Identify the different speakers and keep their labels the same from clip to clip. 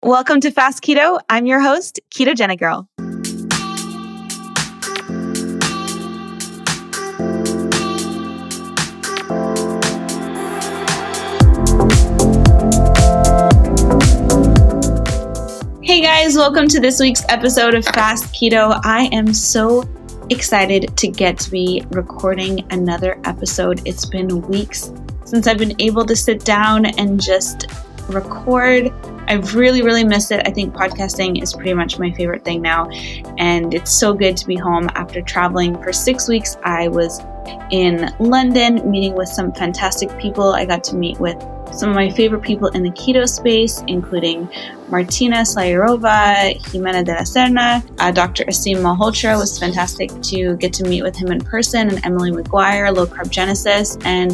Speaker 1: Welcome to Fast Keto. I'm your host, Ketogenic Girl. Hey guys, welcome to this week's episode of Fast Keto. I am so excited to get to be recording another episode. It's been weeks since I've been able to sit down and just record. I've really missed it. I think podcasting is pretty much my favorite thing now, and it's so good to be home after traveling for 6 weeks. I was in London meeting with some fantastic people. I got to meet with some of my favorite people in the keto space, including Martina Slayarova, Jimena de la Serna, Dr. Asim Malhotra. It was fantastic to get to meet with him in person, and Emily McGuire, Low Carb Genesis, and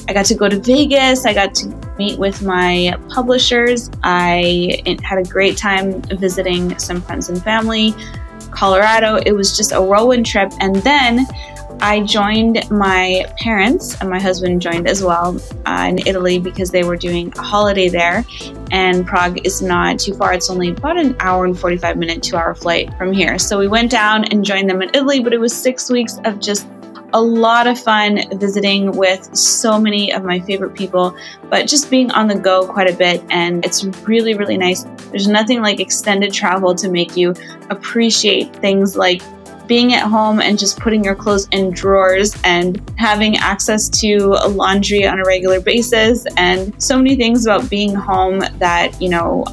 Speaker 1: I got to go to Vegas. I got to meet with my publishers. I had a great time visiting some friends and family, Colorado. It was just a whirlwind trip. And then I joined my parents, and my husband joined as well in Italy because they were doing a holiday there. And Prague is not too far. It's only about an hour and 45-minute, 2-hour flight from here. So we went down and joined them in Italy, but it was 6 weeks of just a lot of fun visiting with so many of my favorite people, but just being on the go quite a bit. And it's really nice. There's nothing like extended travel to make you appreciate things like being at home and just putting your clothes in drawers and having access to laundry on a regular basis, and so many things about being home that,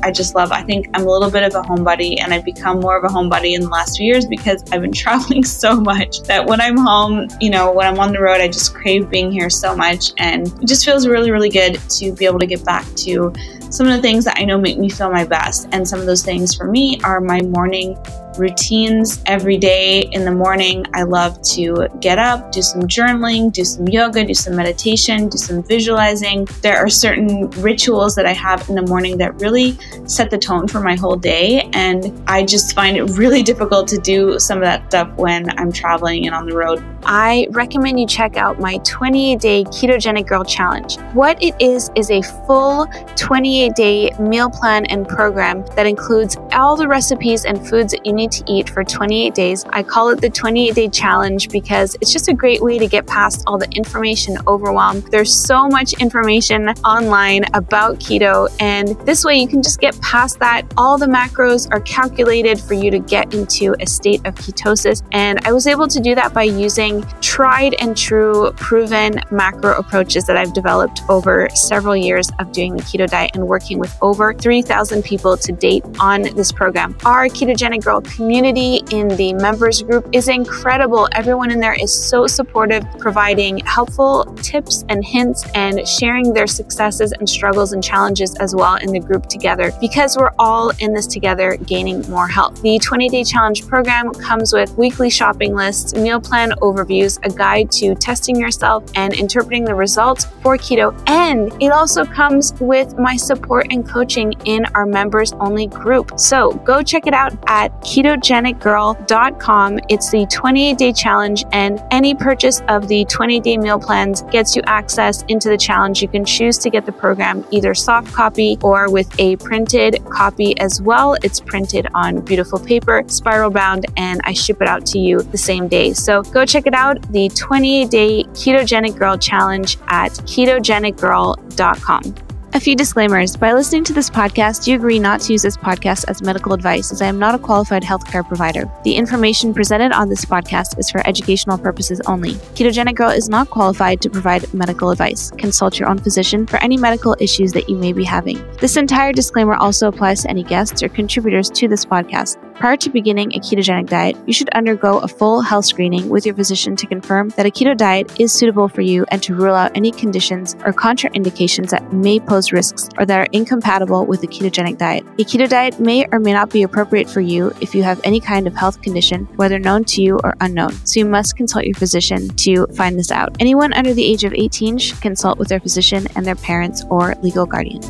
Speaker 1: I just love. I think I'm a little bit of a homebody, and I've become more of a homebody in the last few years because I've been traveling so much that when I'm home, when I'm on the road, I just crave being here so much. And it just feels really good to be able to get back to some of the things that I know make me feel my best. And some of those things for me are my morning routines. Every day in the morning, I love to get up, do some journaling, do some yoga, do some meditation, do some visualizing. There are certain rituals that I have in the morning that really set the tone for my whole day. And I just find it really difficult to do some of that stuff when I'm traveling and on the road. I recommend you check out my 28-day Ketogenic Girl Challenge. What it is a full 28-day meal plan and program that includes all the recipes and foods that you need to eat for 28 days. I call it the 28-day challenge because it's just a great way to get past all the information overwhelm. There's so much information online about keto, and this way you can just get past that. All the macros are calculated for you to get into a state of ketosis, and I was able to do that by using tried and true proven macro approaches that I've developed over several years of doing the keto diet and working with over 3,000 people to date on this program. Our Ketogenic Girl community in the members group is incredible. Everyone in there is so supportive, providing helpful tips and hints and sharing their successes and struggles and challenges as well in the group together, because we're all in this together gaining more health. The 20-day challenge program comes with weekly shopping lists, meal plan overviews, a guide to testing yourself and interpreting the results for keto, and it also comes with my support and coaching in our members only group. So go check it out at ketogenicgirl.com. It's the 28-day challenge, and any purchase of the 20-day meal plans gets you access into the challenge. You can choose to get the program either soft copy or with a printed copy as well. It's printed on beautiful paper, spiral bound, and I ship it out to you the same day. So go check it out, the 28-day Ketogenic Girl Challenge at ketogenicgirl.com. A few disclaimers. By listening to this podcast, you agree not to use this podcast as medical advice, as I am not a qualified healthcare provider. The information presented on this podcast is for educational purposes only. Ketogenic Girl is not qualified to provide medical advice. Consult your own physician for any medical issues that you may be having. This entire disclaimer also applies to any guests or contributors to this podcast. Prior to beginning a ketogenic diet, you should undergo a full health screening with your physician to confirm that a keto diet is suitable for you and to rule out any conditions or contraindications that may pose risks or that are incompatible with a ketogenic diet. A keto diet may or may not be appropriate for you if you have any kind of health condition, whether known to you or unknown. So you must consult your physician to find this out. Anyone under the age of 18 should consult with their physician and their parents or legal guardian.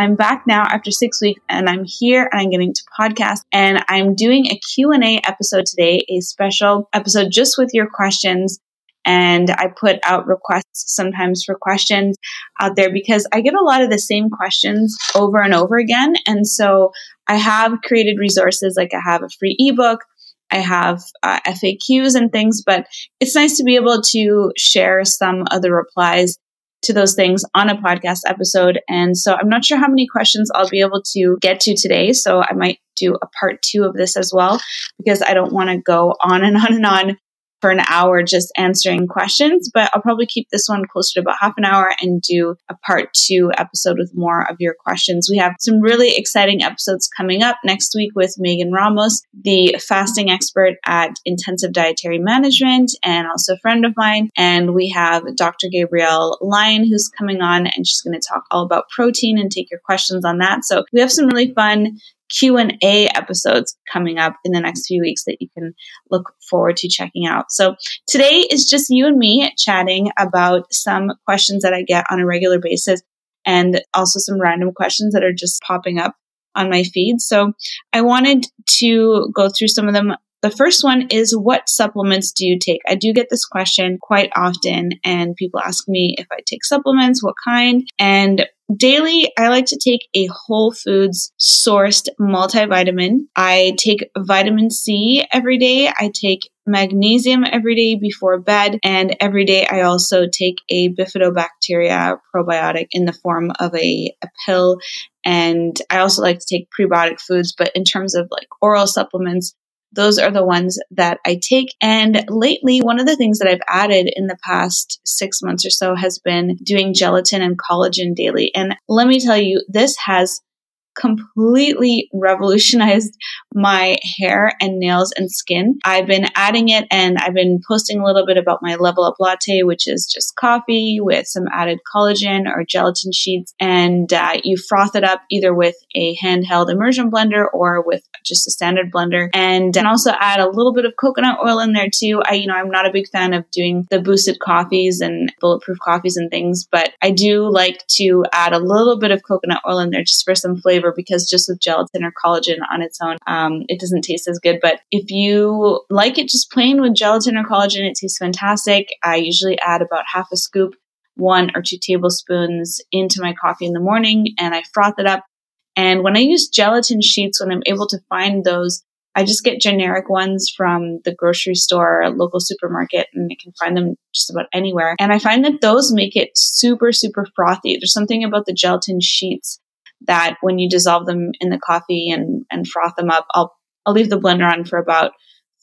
Speaker 1: I'm back now after 6 weeks, and I'm here and I'm getting to podcast, and I'm doing a Q&A episode today, a special episode just with your questions. And I put out requests sometimes for questions out there because I get a lot of the same questions over and over again. And so I have created resources, like I have a free ebook, I have FAQs and things, but it's nice to be able to share some of the replies to those things on a podcast episode. And so I'm not sure how many questions I'll be able to get to today. So I might do a part 2 of this as well, because I don't want to go on and on and on for an hour just answering questions, but I'll probably keep this one closer to about half an hour and do a part 2 episode with more of your questions. We have some really exciting episodes coming up next week with Megan Ramos, the fasting expert at Intensive Dietary Management and also a friend of mine. And we have Dr. Gabrielle Lyon, who's coming on, and she's going to talk all about protein and take your questions on that. So we have some really fun Q&A episodes coming up in the next few weeks that you can look forward to checking out. So today is just you and me chatting about some questions that I get on a regular basis, and also some random questions that are just popping up on my feed. So I wanted to go through some of them. The first one is, what supplements do you take? I do get this question quite often, and people ask me if I take supplements, what kind. And daily, I like to take a whole foods sourced multivitamin. I take vitamin C every day. I take magnesium every day before bed. And every day, I also take a bifidobacteria probiotic in the form of a pill. And I also like to take prebiotic foods. But in terms of like oral supplements, those are the ones that I take. And lately, one of the things that I've added in the past 6 months or so has been doing gelatin and collagen daily. And let me tell you, this has completely revolutionized my hair and nails and skin. I've been adding it, and I've been posting a little bit about my Level Up Latte, which is just coffee with some added collagen or gelatin sheets. And you froth it up either with a handheld immersion blender or with just a standard blender. And also add a little bit of coconut oil in there too. I'm not a big fan of doing the boosted coffees and bulletproof coffees and things, but I do like to add a little bit of coconut oil in there just for some flavor, because just with gelatin or collagen on its own, it doesn't taste as good. But if you like it just plain with gelatin or collagen, it tastes fantastic. I usually add about half a scoop, 1 or 2 tablespoons into my coffee in the morning, and I froth it up. And when I use gelatin sheets, when I'm able to find those, I just get generic ones from the grocery store or local supermarket, and I can find them just about anywhere. And I find that those make it super, super frothy. There's something about the gelatin sheets that when you dissolve them in the coffee and froth them up, I'll leave the blender on for about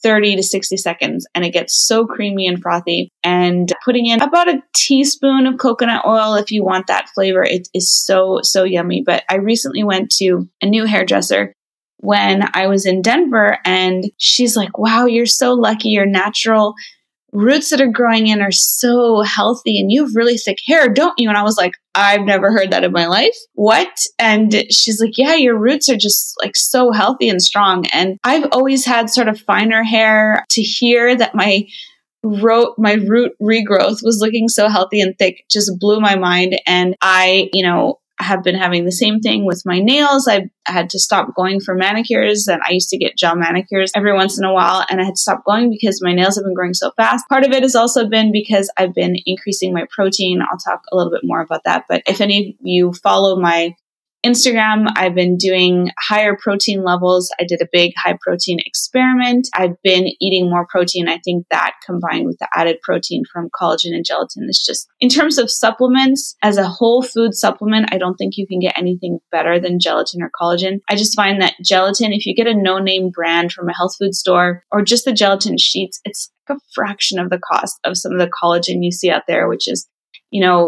Speaker 1: 30 to 60 seconds, and it gets so creamy and frothy. And putting in about a teaspoon of coconut oil if you want that flavor, it is so, so yummy. But I recently went to a new hairdresser when I was in Denver, and she's like, wow, you're so lucky. Your natural roots that are growing in are so healthy, and you have really thick hair, don't you? And I was like, I've never heard that in my life. What? And she's like, yeah, your roots are just like so healthy and strong. And I've always had sort of finer hair. To hear that my root regrowth was looking so healthy and thick just blew my mind. And I have been having the same thing with my nails. I had to stop going for manicures, and I used to get gel manicures every once in a while, and I had to stop going because my nails have been growing so fast. Part of it has also been because I've been increasing my protein. I'll talk a little bit more about that. But if any of you follow my Instagram, I've been doing higher protein levels. I did a big high protein experiment. I've been eating more protein. I think that combined with the added protein from collagen and gelatin is just, in terms of supplements, as a whole food supplement, I don't think you can get anything better than gelatin or collagen. I just find that gelatin, if you get a no-name brand from a health food store or just the gelatin sheets, it's like a fraction of the cost of some of the collagen you see out there, which is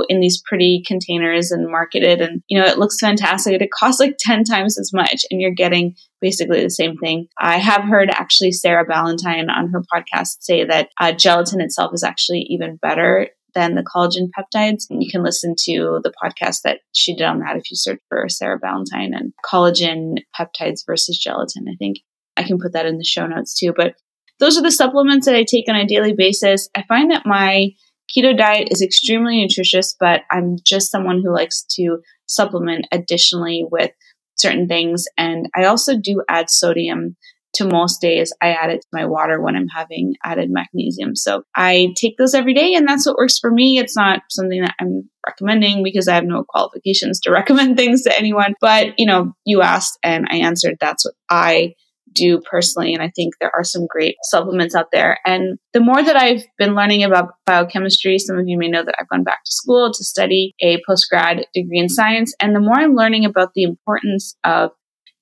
Speaker 1: in these pretty containers and marketed, and, it looks fantastic. It costs like 10 times as much, and you're getting basically the same thing. I have heard actually Sarah Ballantyne on her podcast say that gelatin itself is actually even better than the collagen peptides. And you can listen to the podcast that she did on that if you search for Sarah Ballantyne and collagen peptides versus gelatin. I think I can put that in the show notes too. But those are the supplements that I take on a daily basis. I find that my keto diet is extremely nutritious, but I'm just someone who likes to supplement additionally with certain things. And I also do add sodium to most days. I add it to my water when I'm having added magnesium. So I take those every day, and that's what works for me. It's not something that I'm recommending because I have no qualifications to recommend things to anyone. But, you asked and I answered. That's what I do personally. And I think there are some great supplements out there. And the more that I've been learning about biochemistry, some of you may know that I've gone back to school to study a postgrad degree in science. And the more I'm learning about the importance of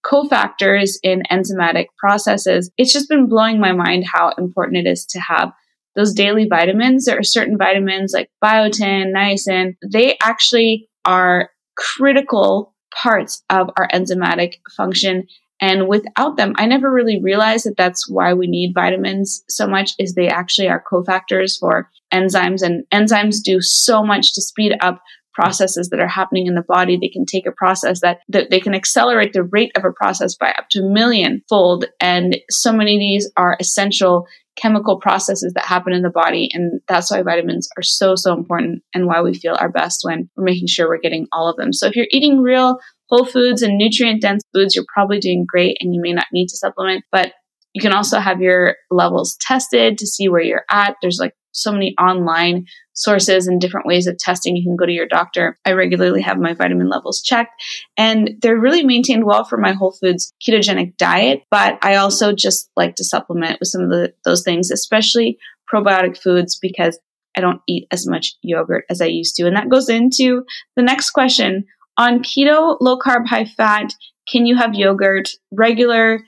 Speaker 1: cofactors in enzymatic processes, it's just been blowing my mind how important it is to have those daily vitamins. There are certain vitamins like biotin, niacin. They actually are critical parts of our enzymatic function. And without them, I never really realized that that's why we need vitamins so much, is they actually are cofactors for enzymes. And enzymes do so much to speed up processes that are happening in the body. They can take a process that they can accelerate the rate of a process by up to 1,000,000-fold. And so many of these are essential chemical processes that happen in the body. And that's why vitamins are so, so important, and why we feel our best when we're making sure we're getting all of them. So if you're eating real whole foods and nutrient-dense foods, you're probably doing great and you may not need to supplement. But you can also have your levels tested to see where you're at. There's so many online sources and different ways of testing. You can go to your doctor. I regularly have my vitamin levels checked, and they're really maintained well for my whole foods ketogenic diet. But I also just like to supplement with some of those things, especially probiotic foods, because I don't eat as much yogurt as I used to. And that goes into the next question. On keto, low carb, high fat, can you have yogurt, regular,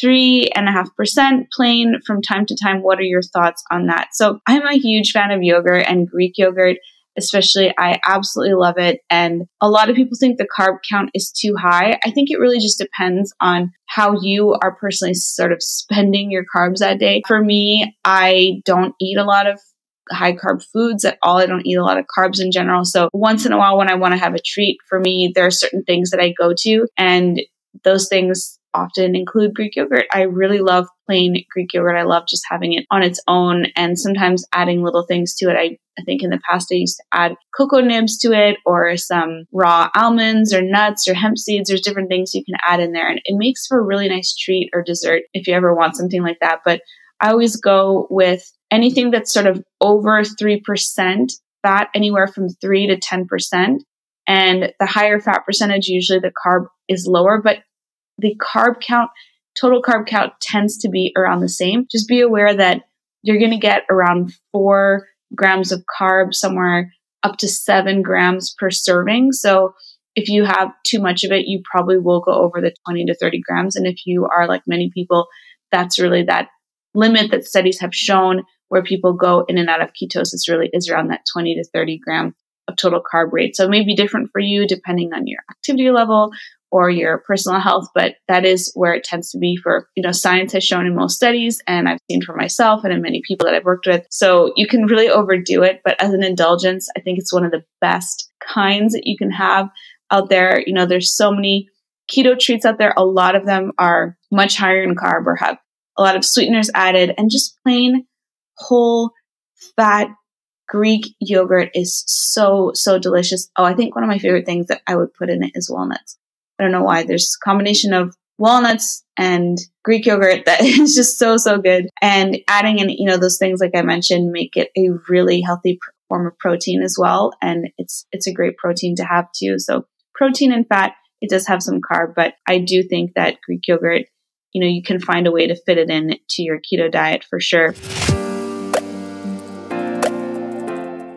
Speaker 1: 3.5% plain from time to time? What are your thoughts on that? So I'm a huge fan of yogurt, and Greek yogurt especially. I absolutely love it. And a lot of people think the carb count is too high. I think it really just depends on how you are personally sort of spending your carbs that day. For me, I don't eat a lot of high carb foods at all. I don't eat a lot of carbs in general. So once in a while, when I want to have a treat, for me, there are certain things that I go to, and those things often include Greek yogurt. I really love plain Greek yogurt. I love just having it on its own and sometimes adding little things to it. I think in the past I used to add cocoa nibs to it, or some raw almonds or nuts or hemp seeds. There's different things you can add in there, and it makes for a really nice treat or dessert if you ever want something like that. But I always go with anything that's sort of over 3% fat, anywhere from 3 to 10%. And the higher fat percentage, usually the carb is lower, but the carb count, total carb count, tends to be around the same. Just be aware that you're going to get around 4 grams of carbs, somewhere up to 7 grams per serving. So if you have too much of it, you probably will go over the 20 to 30 grams. And if you are like many people, that's really that limit that studies have shown where people go in and out of ketosis really is around that 20 to 30 gram of total carb rate. So it may be different for you depending on your activity level or your personal health, but that is where it tends to be for, science has shown in most studies, and I've seen for myself and in many people that I've worked with. So you can really overdo it, but as an indulgence, I think it's one of the best kinds that you can have out there. There's so many keto treats out there. A lot of them are much higher in carb or have a lot of sweeteners added, and just plain whole fat Greek yogurt is so, so delicious. Oh, I think one of my favorite things that I would put in it is walnuts. I don't know why. There's a combination of walnuts and Greek yogurt that is just so, so good. And adding in, those things, like I mentioned, make it a really healthy form of protein as well. And it's a great protein to have too. So protein and fat, it does have some carb, but I do think that Greek yogurt, you can find a way to fit it in to your keto diet for sure.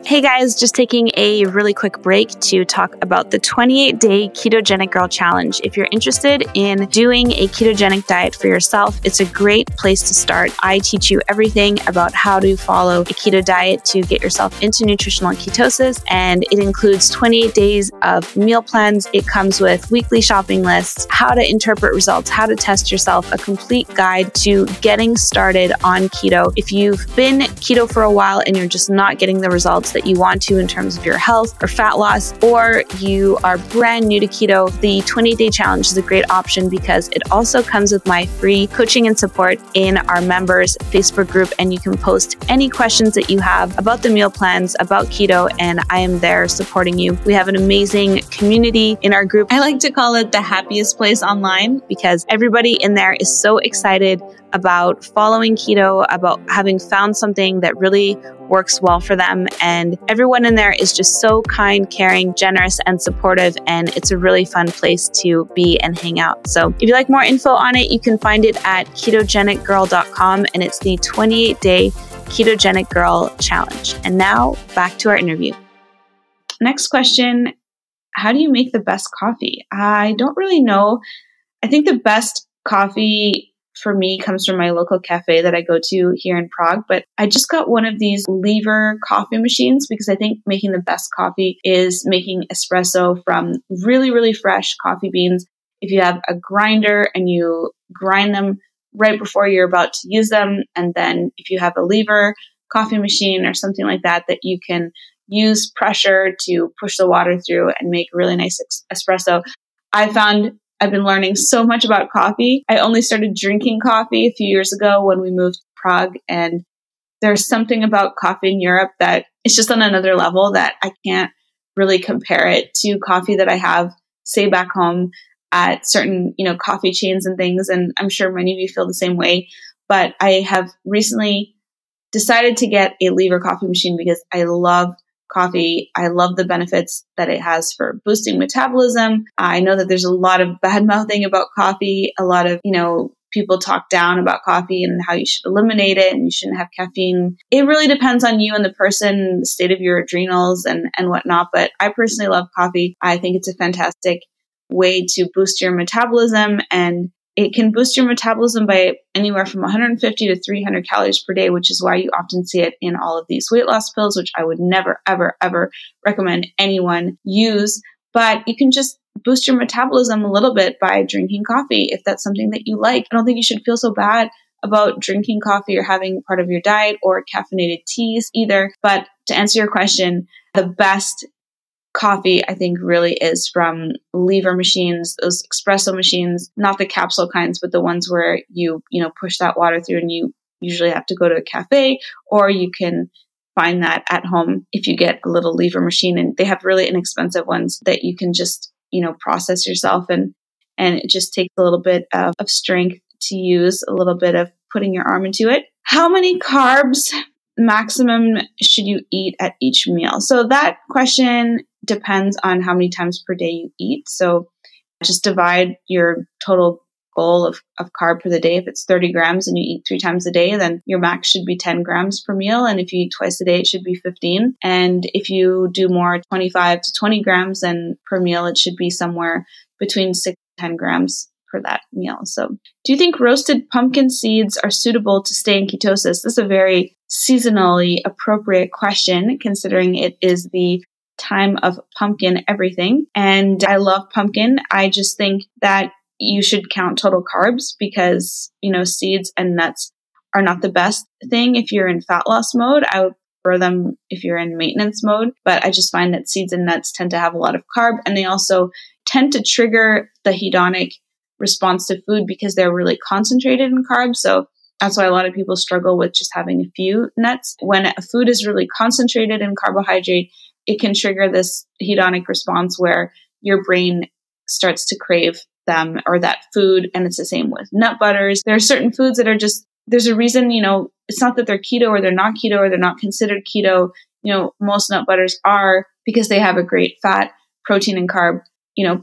Speaker 1: Hey guys, just taking a really quick break to talk about the 28-day Ketogenic Girl Challenge. If you're interested in doing a ketogenic diet for yourself, it's a great place to start. I teach you everything about how to follow a keto diet to get yourself into nutritional ketosis, and it includes 28 days of meal plans. It comes with weekly shopping lists, how to interpret results, how to test yourself, a complete guide to getting started on keto. If you've been keto for a while and you're just not getting the results that that you want to in terms of your health or fat loss, or you are brand new to keto, the 20-day challenge is a great option because it also comes with my free coaching and support in our members Facebook group, and you can post any questions that you have about the meal plans, about keto, and I am there supporting you. We have an amazing community in our group. I like to call it the happiest place online because everybody in there is so excited about following keto, about having found something that really works well for them. And everyone in there is just so kind, caring, generous, and supportive. And it's a really fun place to be and hang out. So if you'd like more info on it, you can find it at ketogenicgirl.com. And it's the 28-day Ketogenic Girl Challenge. And now back to our interview. Next question, how do you make the best coffee? I don't really know. I think the best coffee for me comes from my local cafe that I go to here in Prague, but I just got one of these lever coffee machines because I think making the best coffee is making espresso from really, really fresh coffee beans. If you have a grinder and you grind them right before you're about to use them, and then if you have a lever coffee machine or something like that, that you can use pressure to push the water through and make really nice espresso. I've been learning so much about coffee. I only started drinking coffee a few years ago when we moved to Prague, and there's something about coffee in Europe that it's just on another level that I can't really compare it to coffee that I have, say, back home at certain, coffee chains and things. And I'm sure many of you feel the same way. But I have recently decided to get a lever coffee machine because I love coffee. I love the benefits that it has for boosting metabolism. I know that there's a lot of bad mouthing about coffee. A lot of, people talk down about coffee and how you should eliminate it and you shouldn't have caffeine. It really depends on you and the person, the state of your adrenals and whatnot. But I personally love coffee. I think it's a fantastic way to boost your metabolism, and it can boost your metabolism by anywhere from 150 to 300 calories per day, which is why you often see it in all of these weight loss pills, which I would never, ever, ever recommend anyone use. But you can just boost your metabolism a little bit by drinking coffee if that's something that you like. I don't think you should feel so bad about drinking coffee or having part of your diet or caffeinated teas either. But to answer your question, the best coffee, I think, really is from lever machines, those espresso machines, not the capsule kinds, but the ones where you push that water through, and you usually have to go to a cafe, or you can find that at home if you get a little lever machine. And they have really inexpensive ones that you can just, process yourself. And it just takes a little bit of strength to use, a little bit of putting your arm into it. How many carbs maximum should you eat at each meal? So that question depends on how many times per day you eat. So just divide your total goal of carb for the day. If it's 30 grams and you eat 3 times a day, then your max should be 10 grams per meal. And if you eat twice a day, it should be 15. And if you do more, 25 to 20 grams, then per meal, it should be somewhere between 6 to 10 grams for that meal. So do you think roasted pumpkin seeds are suitable to stay in ketosis? This is a very seasonally appropriate question, considering it is the time of pumpkin everything. And I love pumpkin. I just think that you should count total carbs because, seeds and nuts are not the best thing if you're in fat loss mode. I would prefer them if you're in maintenance mode, but I just find that seeds and nuts tend to have a lot of carb, and they also tend to trigger the hedonic response to food because they're really concentrated in carbs. So that's why a lot of people struggle with just having a few nuts. When a food is really concentrated in carbohydrate, it can trigger this hedonic response where your brain starts to crave them or that food. And it's the same with nut butters. There are certain foods that are just, there's a reason, it's not that they're keto or they're not considered keto. Most nut butters are because they have a great fat, protein, and carb,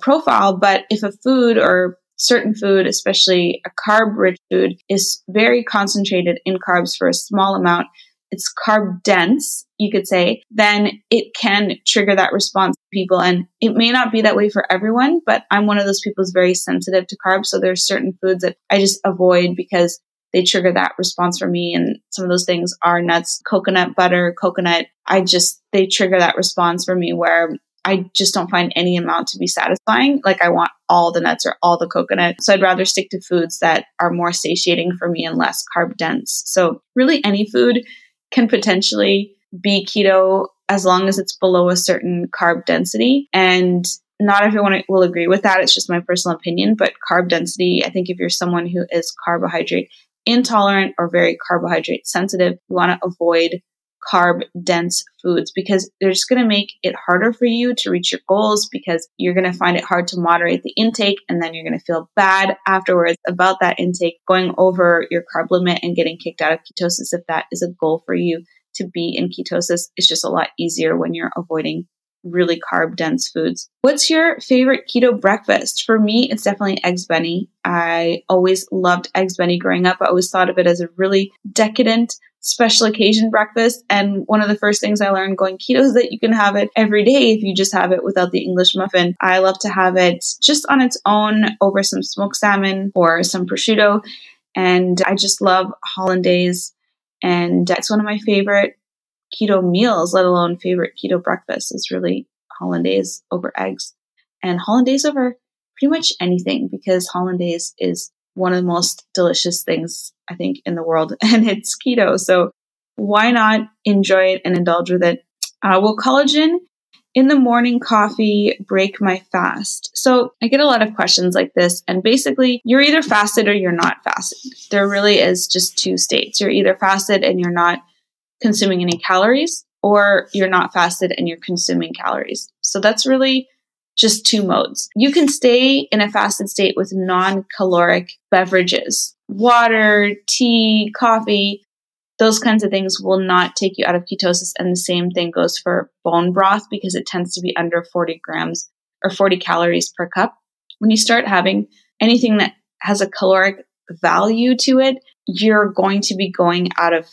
Speaker 1: profile. But if a food or certain food, especially a carb-rich food, is very concentrated in carbs for a small amount, it's carb dense, you could say, then it can trigger that response to people. And it may not be that way for everyone, but I'm one of those people who's very sensitive to carbs. So there's certain foods that I just avoid because they trigger that response for me. And some of those things are nuts, coconut butter, coconut. They trigger that response for me where I just don't find any amount to be satisfying. Like I want all the nuts or all the coconut. So I'd rather stick to foods that are more satiating for me and less carb dense. So really any food can potentially be keto as long as it's below a certain carb density. And not everyone will agree with that. It's just my personal opinion. But carb density, I think if you're someone who is carbohydrate intolerant or very carbohydrate sensitive, you want to avoid carb dense foods because they're just going to make it harder for you to reach your goals, because you're going to find it hard to moderate the intake, and then you're going to feel bad afterwards about that intake, going over your carb limit and getting kicked out of ketosis. If that is a goal for you to be in ketosis, it's just a lot easier when you're avoiding really carb dense foods. What's your favorite keto breakfast? For me, it's definitely eggs benny. I always loved eggs benny growing up. I always thought of it as a really decadent special occasion breakfast. And one of the first things I learned going keto is that you can have it every day if you just have it without the English muffin. I love to have it just on its own over some smoked salmon or some prosciutto. And I just love hollandaise. And it's one of my favorite keto meals, let alone favorite keto breakfast, is really hollandaise over eggs and hollandaise over pretty much anything, because hollandaise is one of the most delicious things I think in the world, and it's keto. So why not enjoy it and indulge with it? Will collagen in the morning coffee break my fast? So I get a lot of questions like this, and basically you're either fasted or you're not fasted. There really is just two states. You're either fasted and you're not consuming any calories, or you're not fasted and you're consuming calories. So that's really just two modes. You can stay in a fasted state with non-caloric beverages. Water, tea, coffee, those kinds of things will not take you out of ketosis. And the same thing goes for bone broth, because it tends to be under 40 grams or 40 calories per cup. When you start having anything that has a caloric value to it, you're going to be going out of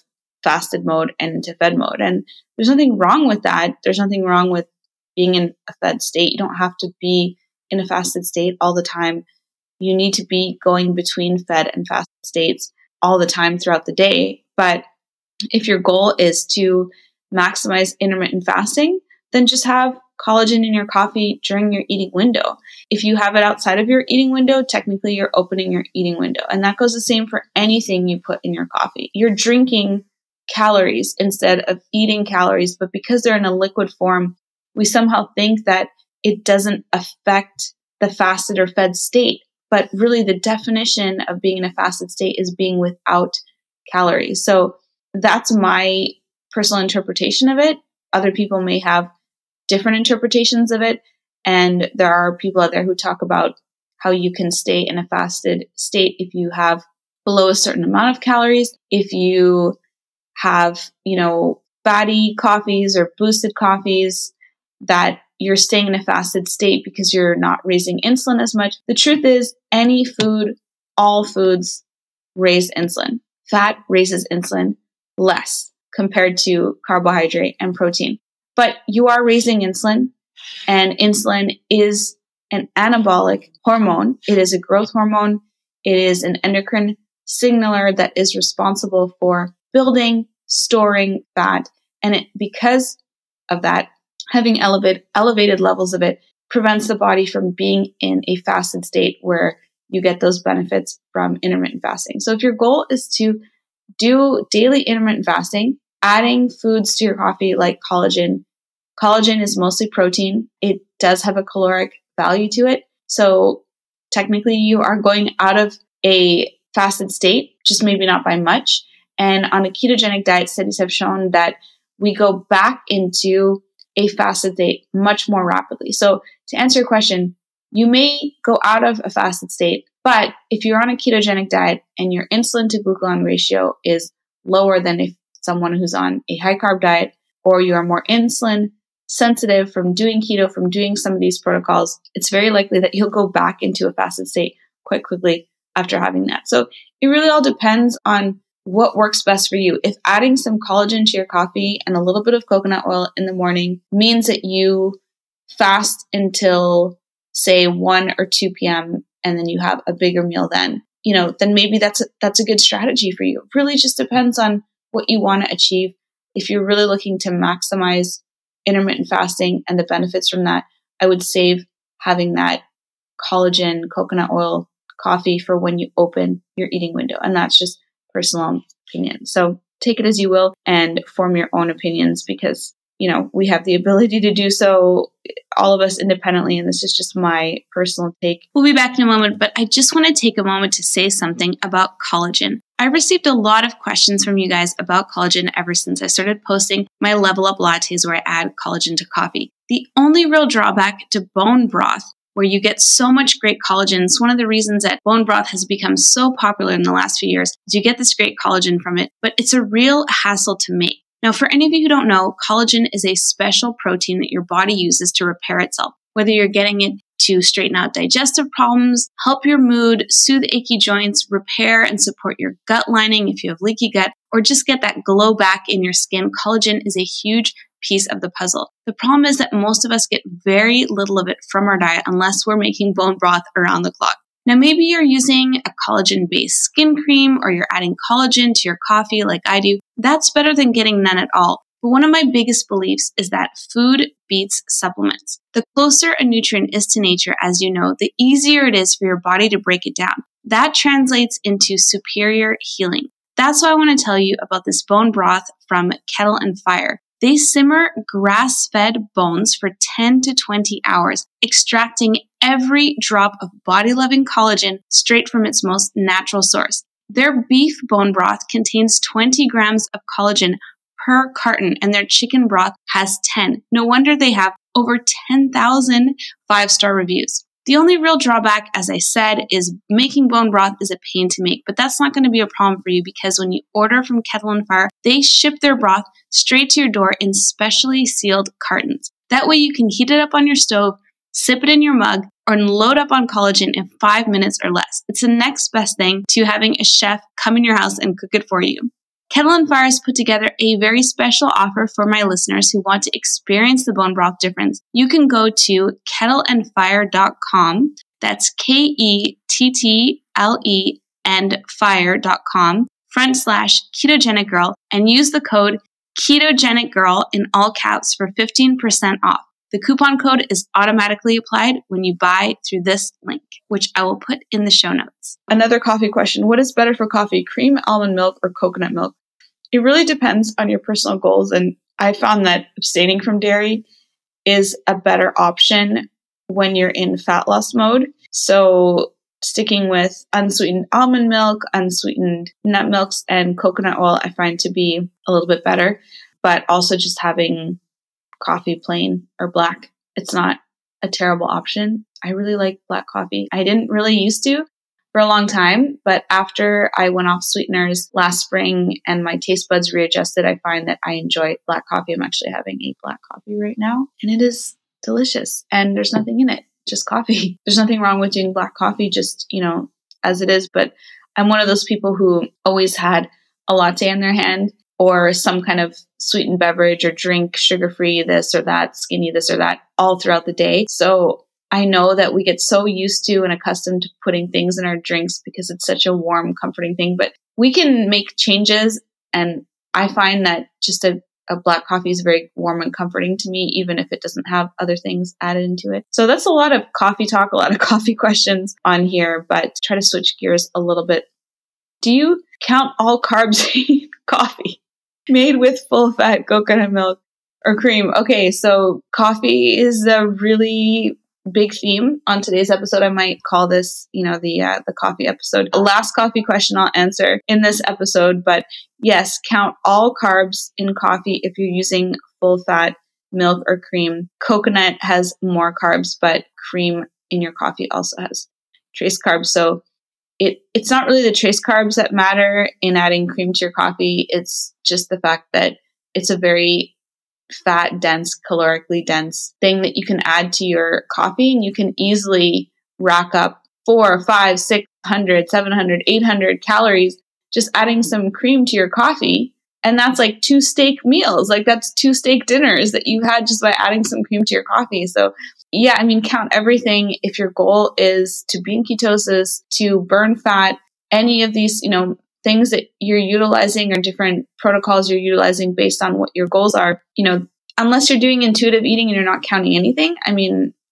Speaker 1: fasted mode and into fed mode. And there's nothing wrong with that. There's nothing wrong with being in a fed state. You don't have to be in a fasted state all the time. You need to be going between fed and fasted states all the time throughout the day. But if your goal is to maximize intermittent fasting, then just have collagen in your coffee during your eating window. If you have it outside of your eating window, technically you're opening your eating window. And that goes the same for anything you put in your coffee. You're drinking calories instead of eating calories, but because they're in a liquid form, we somehow think that it doesn't affect the fasted or fed state. But really the definition of being in a fasted state is being without calories. So that's my personal interpretation of it. Other people may have different interpretations of it. And there are people out there who talk about how you can stay in a fasted state if you have below a certain amount of calories, if you have, fatty coffees or boosted coffees, that you're staying in a fasted state because you're not raising insulin as much. The truth is, any food, all foods raise insulin. Fat raises insulin less compared to carbohydrate and protein. But you are raising insulin, and insulin is an anabolic hormone. It is a growth hormone. It is an endocrine signaler that is responsible for building, storing fat. And because of that, having elevated levels of it prevents the body from being in a fasted state where you get those benefits from intermittent fasting. So if your goal is to do daily intermittent fasting, adding foods to your coffee like collagen is mostly protein. It does have a caloric value to it. So technically you are going out of a fasted state, just maybe not by much. And on a ketogenic diet, studies have shown that we go back into a fasted state much more rapidly. So to answer your question, you may go out of a fasted state, but if you're on a ketogenic diet and your insulin to glucagon ratio is lower than if someone who's on a high carb diet, or you are more insulin sensitive from doing keto, from doing some of these protocols, it's very likely that you'll go back into a fasted state quite quickly after having that. So it really all depends on what works best for you. If adding some collagen to your coffee and a little bit of coconut oil in the morning means that you fast until, say, 1 or 2 p.m. and then you have a bigger meal then maybe that's a good strategy for you. It really just depends on what you want to achieve. If you're really looking to maximize intermittent fasting and the benefits from that, I would save having that collagen, coconut oil coffee for when you open your eating window. And that's just personal opinion. So take it as you will and form your own opinions, because we have the ability to do so, all of us independently. And this is just my personal take. We'll be back in a moment, but I just want to take a moment to say something about collagen. I received a lot of questions from you guys about collagen ever since I started posting my Level Up lattes where I add collagen to coffee. The only real drawback to bone broth, where you get so much great collagen, it's one of the reasons that bone broth has become so popular in the last few years, is you get this great collagen from it, but it's a real hassle to make. Now, for any of you who don't know, collagen is a special protein that your body uses to repair itself, whether you're getting it to straighten out digestive problems, help your mood, soothe achy joints, repair and support your gut lining if you have leaky gut, or just get that glow back in your skin. Collagen is a huge piece of the puzzle. The problem is that most of us get very little of it from our diet unless we're making bone broth around the clock. Now, maybe you're using a collagen-based skin cream or you're adding collagen to your coffee like I do. That's better than getting none at all. But one of my biggest beliefs is that food beats supplements. The closer a nutrient is to nature, as you know, the easier it is for your body to break it down. That translates into superior healing. That's why I want to tell you about this bone broth from Kettle and Fire. They simmer grass-fed bones for 10 to 20 hours, extracting every drop of body-loving collagen straight from its most natural source. Their beef bone broth contains 20 grams of collagen per carton, and their chicken broth has 10. No wonder they have over 10,000 five-star reviews. The only real drawback, as I said, is making bone broth is a pain to make, but that's not going to be a problem for you because when you order from Kettle and Fire, they ship their broth straight to your door in specially sealed cartons. That way you can heat it up on your stove, sip it in your mug, or load up on collagen in 5 minutes or less. It's the next best thing to having a chef come in your house and cook it for you. Kettle and Fire has put together a very special offer for my listeners who want to experience the bone broth difference. You can go to kettleandfire.com. That's KETTLE and fire.com /ketogenic girl and use the code ketogenic girl in all caps for 15% off. The coupon code is automatically applied when you buy through this link, which I will put in the show notes. Another coffee question. What is better for coffee, cream, almond milk, or coconut milk? It really depends on your personal goals. And I found that abstaining from dairy is a better option when you're in fat loss mode. So sticking with unsweetened almond milk, unsweetened nut milks, and coconut oil, I find to be a little bit better. But also just having coffee plain or black, it's not a terrible option. I really like black coffee. I didn't really used to for a long time, but after I went off sweeteners last spring and my taste buds readjusted, I find that I enjoy black coffee. I'm actually having a black coffee right now, and it is delicious. And there's nothing in it, just coffee. There's nothing wrong with doing black coffee, just, as it is. But I'm one of those people who always had a latte in their hand or some kind of sweetened beverage or drink, sugar-free, this or that, skinny, this or that, all throughout the day. So I know that we get so used to and accustomed to putting things in our drinks because it's such a warm, comforting thing, but we can make changes. And I find that just a black coffee is very warm and comforting to me, even if it doesn't have other things added into it. So that's a lot of coffee talk, a lot of coffee questions on here, but try to switch gears a little bit. Do you count all carbs in coffee made with full-fat coconut milk or cream? Okay, so coffee is a really big theme on today's episode. I might call this, the coffee episode. The last coffee question I'll answer in this episode, but yes, count all carbs in coffee if you're using full-fat milk or cream. Coconut has more carbs, but cream in your coffee also has trace carbs. So it's not really the trace carbs that matter in adding cream to your coffee. It's just the fact that it's a very fat dense, calorically dense thing that you can add to your coffee, and you can easily rack up 400, 500, 600, 700, 800 calories just adding some cream to your coffee. And that's like 2 steak meals. Like that's 2 steak dinners that you had just by adding some cream to your coffee. So yeah, count everything. If your goal is to be in ketosis, to burn fat, any of these, things that you're utilizing or different protocols you're utilizing based on what your goals are, unless you're doing intuitive eating and you're not counting anything,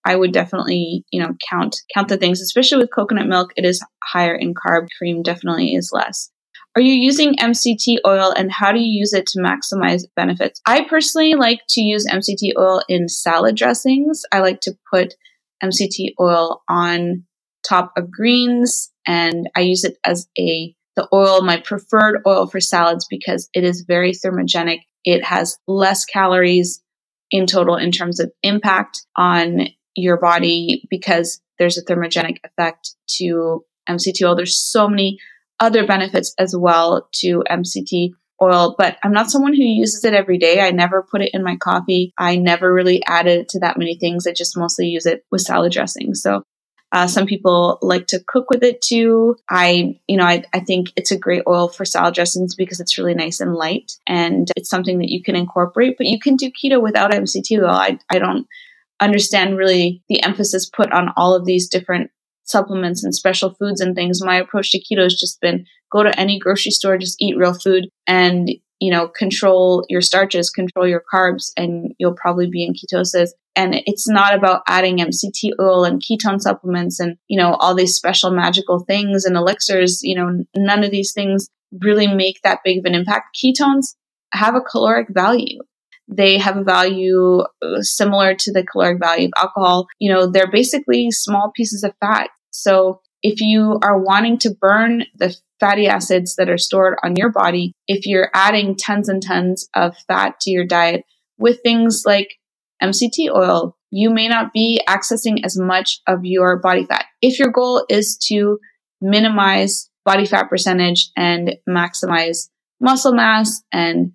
Speaker 1: I would definitely, count the things, especially with coconut milk. It is higher in carb. Cream definitely is less. Are you using MCT oil, and how do you use it to maximize benefits? I personally like to use MCT oil in salad dressings. I like to put MCT oil on top of greens, and I use it as my preferred oil for salads because it is very thermogenic. It has less calories in total in terms of impact on your body because there's a thermogenic effect to MCT oil. There's so many other benefits as well to MCT oil, but I'm not someone who uses it every day. I never put it in my coffee. I never really added it to that many things. I just mostly use it with salad dressing. So some people like to cook with it too. I think it's a great oil for salad dressings because it's really nice and light, and it's something that you can incorporate, but you can do keto without MCT oil. I don't understand really the emphasis put on all of these different supplements and special foods and things. My approach to keto has just been go to any grocery store, just eat real food and, control your starches, control your carbs, and you'll probably be in ketosis. And it's not about adding MCT oil and ketone supplements and, all these special magical things and elixirs. None of these things really make that big of an impact. Ketones have a caloric value. They have a value similar to the caloric value of alcohol. They're basically small pieces of fat. So if you are wanting to burn the fatty acids that are stored on your body, if you're adding tons and tons of fat to your diet with things like MCT oil, you may not be accessing as much of your body fat. If your goal is to minimize body fat percentage and maximize muscle mass and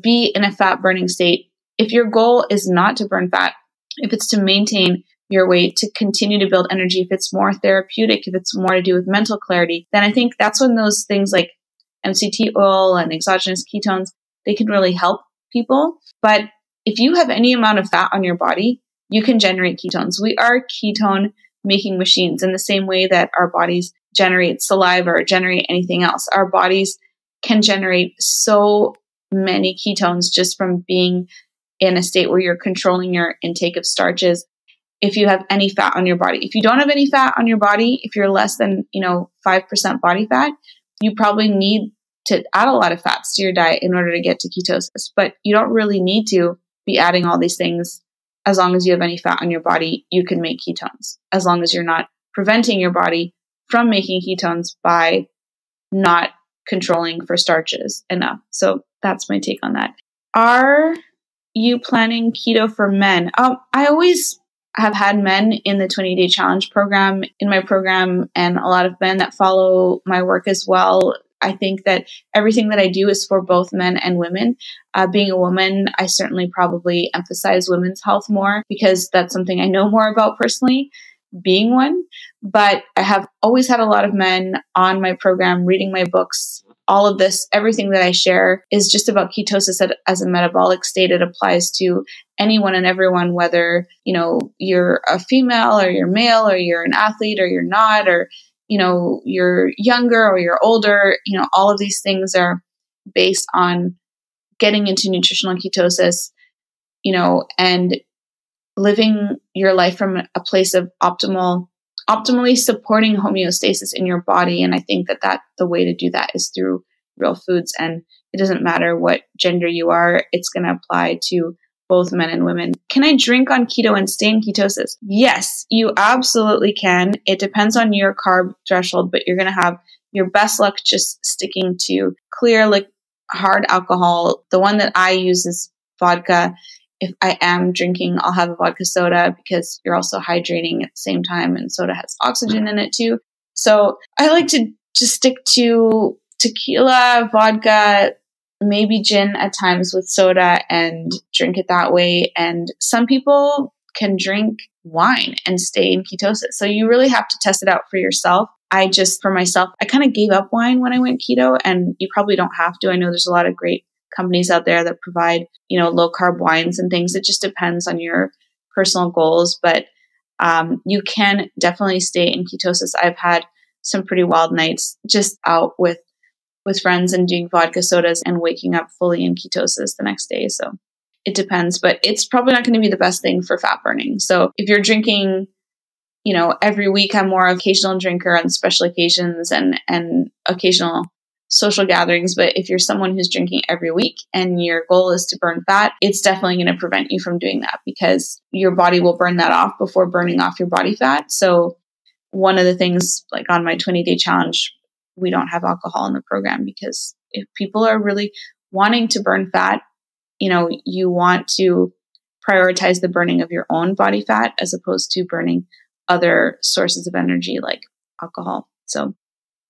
Speaker 1: be in a fat burning state. If your goal is not to burn fat, if it's to maintain your weight, to continue to build energy, if it's more therapeutic, if it's more to do with mental clarity, then I think that's when those things like MCT oil and exogenous ketones, they can really help people. But if you have any amount of fat on your body, you can generate ketones. We are ketone making machines in the same way that our bodies generate saliva or generate anything else. Our bodies can generate so many ketones just from being in a state where you're controlling your intake of starches. If you have any fat on your body, if you don't have any fat on your body, if you're less than 5% body fat, you probably need to add a lot of fats to your diet in order to get to ketosis. But you don't really need to be adding all these things. As long as you have any fat on your body, you can make ketones. As long as you're not preventing your body from making ketones by not controlling for starches enough. So that's my take on that. Are you planning keto for men? I always have had men in the 20-day challenge program, in my program, and a lot of men that follow my work as well. I think that everything that I do is for both men and women. Being a woman, I certainly probably emphasize women's health more because that's something I know more about personally, being one. But I have always had a lot of men on my program reading my books. All of this, everything that I share is just about ketosis as a metabolic state. It applies to anyone and everyone, whether, you're a female or you're male or you're an athlete or you're not, or, you're younger or you're older. All of these things are based on getting into nutritional ketosis, and living your life from a place of optimally supporting homeostasis in your body. And I think that the way to do that is through real foods. And it doesn't matter what gender you are, it's going to apply to both men and women. Can I drink on keto and stay in ketosis? Yes, you absolutely can. It depends on your carb threshold, but you're going to have your best luck just sticking to clear, hard alcohol. The one that I use is vodka. If I am drinking, I'll have a vodka soda because you're also hydrating at the same time, and soda has oxygen in it too. So I like to just stick to tequila, vodka, maybe gin at times with soda, and drink it that way. And some people can drink wine and stay in ketosis. So you really have to test it out for yourself. For myself, I kind of gave up wine when I went keto, and you probably don't have to. I know there's a lot of great companies out there that provide, low carb wines and things. It just depends on your personal goals, but you can definitely stay in ketosis. I've had some pretty wild nights just out with friends and doing vodka sodas and waking up fully in ketosis the next day. So it depends, but it's probably not going to be the best thing for fat burning. So if you're drinking, every week, I'm more of an occasional drinker on special occasions and occasional social gatherings, but if you're someone who's drinking every week and your goal is to burn fat, it's definitely going to prevent you from doing that because your body will burn that off before burning off your body fat. So one of the things, like on my 20-day challenge, we don't have alcohol in the program because if people are really wanting to burn fat, you want to prioritize the burning of your own body fat as opposed to burning other sources of energy like alcohol. So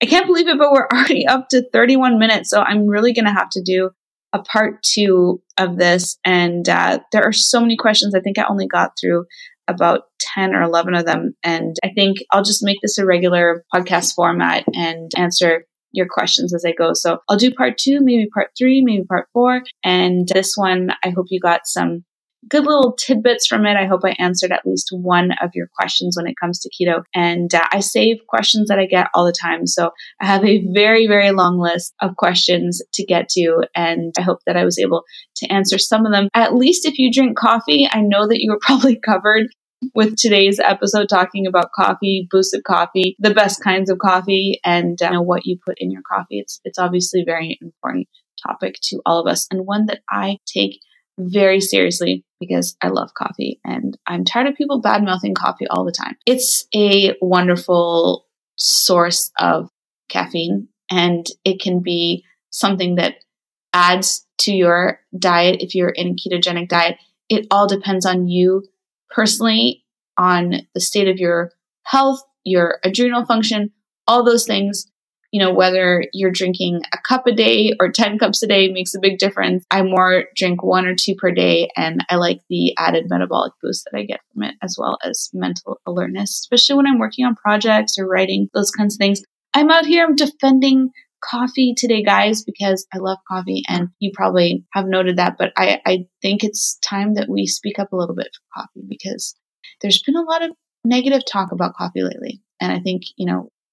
Speaker 1: I can't believe it, but we're already up to 31 minutes. So I'm really going to have to do a part 2 of this. And there are so many questions. I think I only got through about 10 or 11 of them. And I think I'll just make this a regular podcast format and answer your questions as I go. So I'll do part 2, maybe part 3, maybe part 4. And this one, I hope you got some good little tidbits from it. I hope I answered at least one of your questions when it comes to keto. And I save questions that I get all the time. So I have a very, very long list of questions to get to. And I hope that I was able to answer some of them. At least if you drink coffee, I know that you were probably covered with today's episode talking about coffee, boosted coffee, the best kinds of coffee, and what you put in your coffee. It's obviously a very important topic to all of us, and one that I take very seriously because I love coffee and I'm tired of people bad-mouthing coffee all the time. It's a wonderful source of caffeine and it can be something that adds to your diet if you're in a ketogenic diet. It all depends on you personally, on the state of your health, your adrenal function, all those things. Whether you're drinking a cup a day or 10 cups a day makes a big difference. I more drink 1 or 2 per day, and I like the added metabolic boost that I get from it, as well as mental alertness, especially when I'm working on projects or writing, those kinds of things. I'm out here defending coffee today, guys, because I love coffee, and you probably have noted that, but I think it's time that we speak up a little bit for coffee because there's been a lot of negative talk about coffee lately, and I think,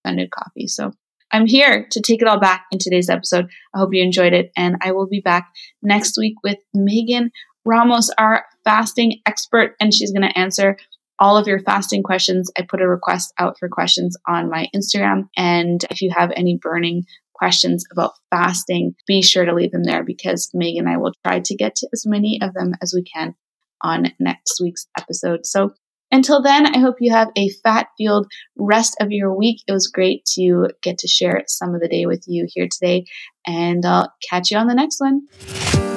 Speaker 1: offended coffee. So I'm here to take it all back in today's episode. I hope you enjoyed it. And I will be back next week with Megan Ramos, our fasting expert, and she's going to answer all of your fasting questions. I put a request out for questions on my Instagram. And if you have any burning questions about fasting, be sure to leave them there because Megan and I will try to get to as many of them as we can on next week's episode. So until then, I hope you have a fat-fueled rest of your week. It was great to get to share some of the day with you here today, and I'll catch you on the next one.